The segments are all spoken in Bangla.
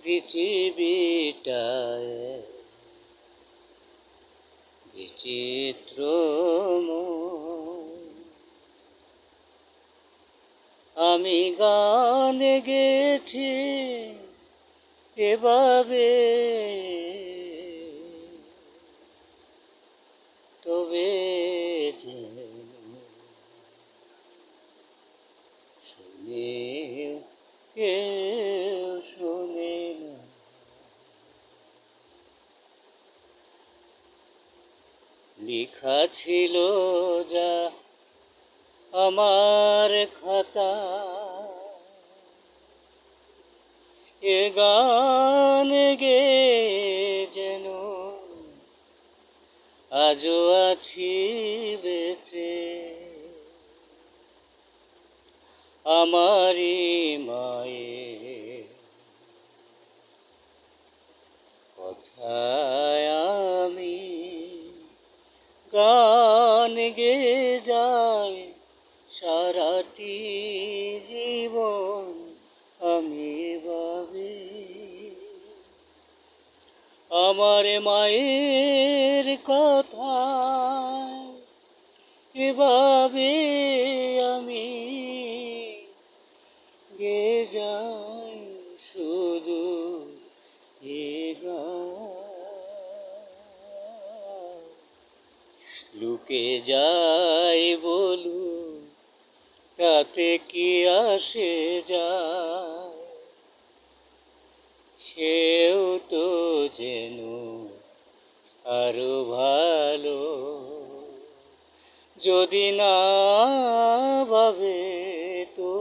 পৃথিবীটায় বিচিত্রময়। আমি গান গেয়েছি এভাবে, তবে যেন শুনে কেউ শোনে না। লেখা ছিল যা আমার খাতা, এ গান গেয়ে যেন আজও আছি বেঁচে। আমারই মায়ের কথায় আমি গান গেয়ে যাই সারাটি জীবন। আমি ভাবি আমার মায়ের কথা, এভাবে আমি গেয়ে যাই শুধু এ গান। লুকে যাই বলু, তাতে কি আসে যায়, সেও তো যেন আরো ভালো। যদি না ভাবে তো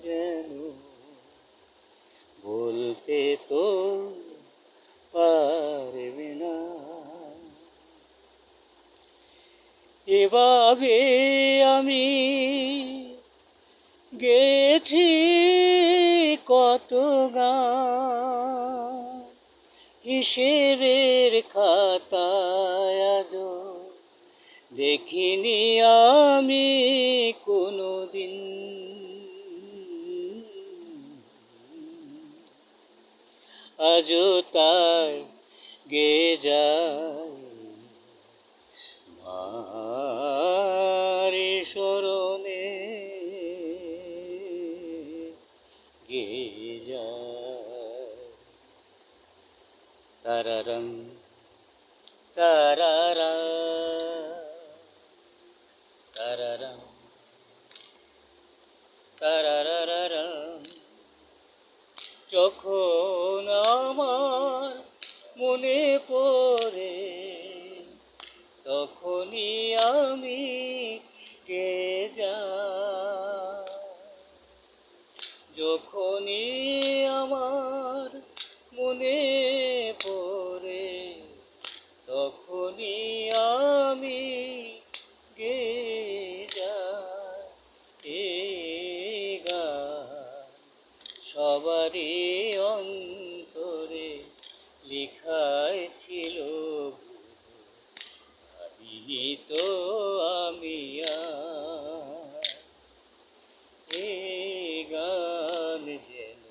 যেন বলতে তো পারবে না। এভাবে আমি গেছি কত গান, হিসেবের খাতায় আজও দেখিনি আমি কোনোদিন। আজও তাই গেয়ে যায় মার স্মরণে, গেয়ে যায়। তারারম তারারা, তারারম তারারারাম। যখন আমার মনে পড়ে, তখনই আমি গেয়ে যাই। যখনই আমার মনে পড়ে, তখনই আমি গেয়ে যাই এ গান। সবারই অন্তরে লেখায় ছিল, ভাবিনি তো আমি আর এ গান যেন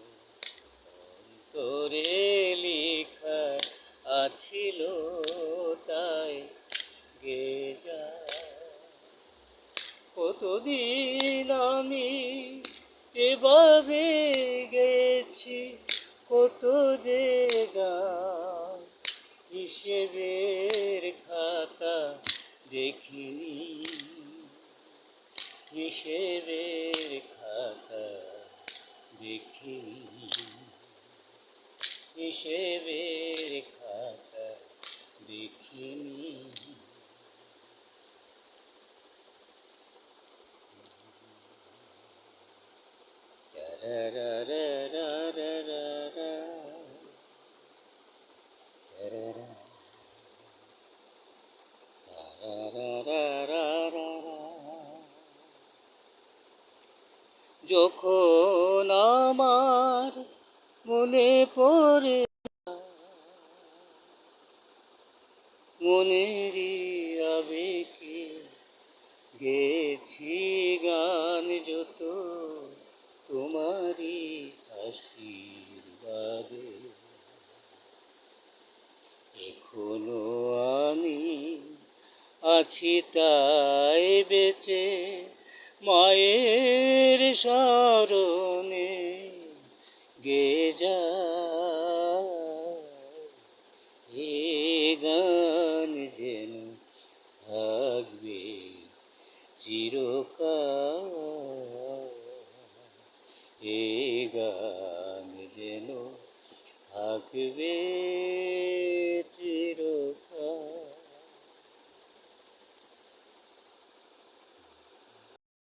অন্তরে লেখা আছিল, তাই গেয়ে যায়। কতদিন আমি এভাবে গেছি কত যে গান, হিসেবের খাতা দেখিনি, হিসেবের খাতা দেখিনি, হিসেবের খাতা দেখিনি। যখন আমার মনে পড়ে, মনেরই আবেগে গেছি গান যত তোমারই আশীর্বাদ। কাঁদে এখনো আমি আছি তাই বেঁচে মায়ের স্মরণে গেয়ে যায় এ গান যেন থাকবে চিরকাল এ গান যেন থাকবে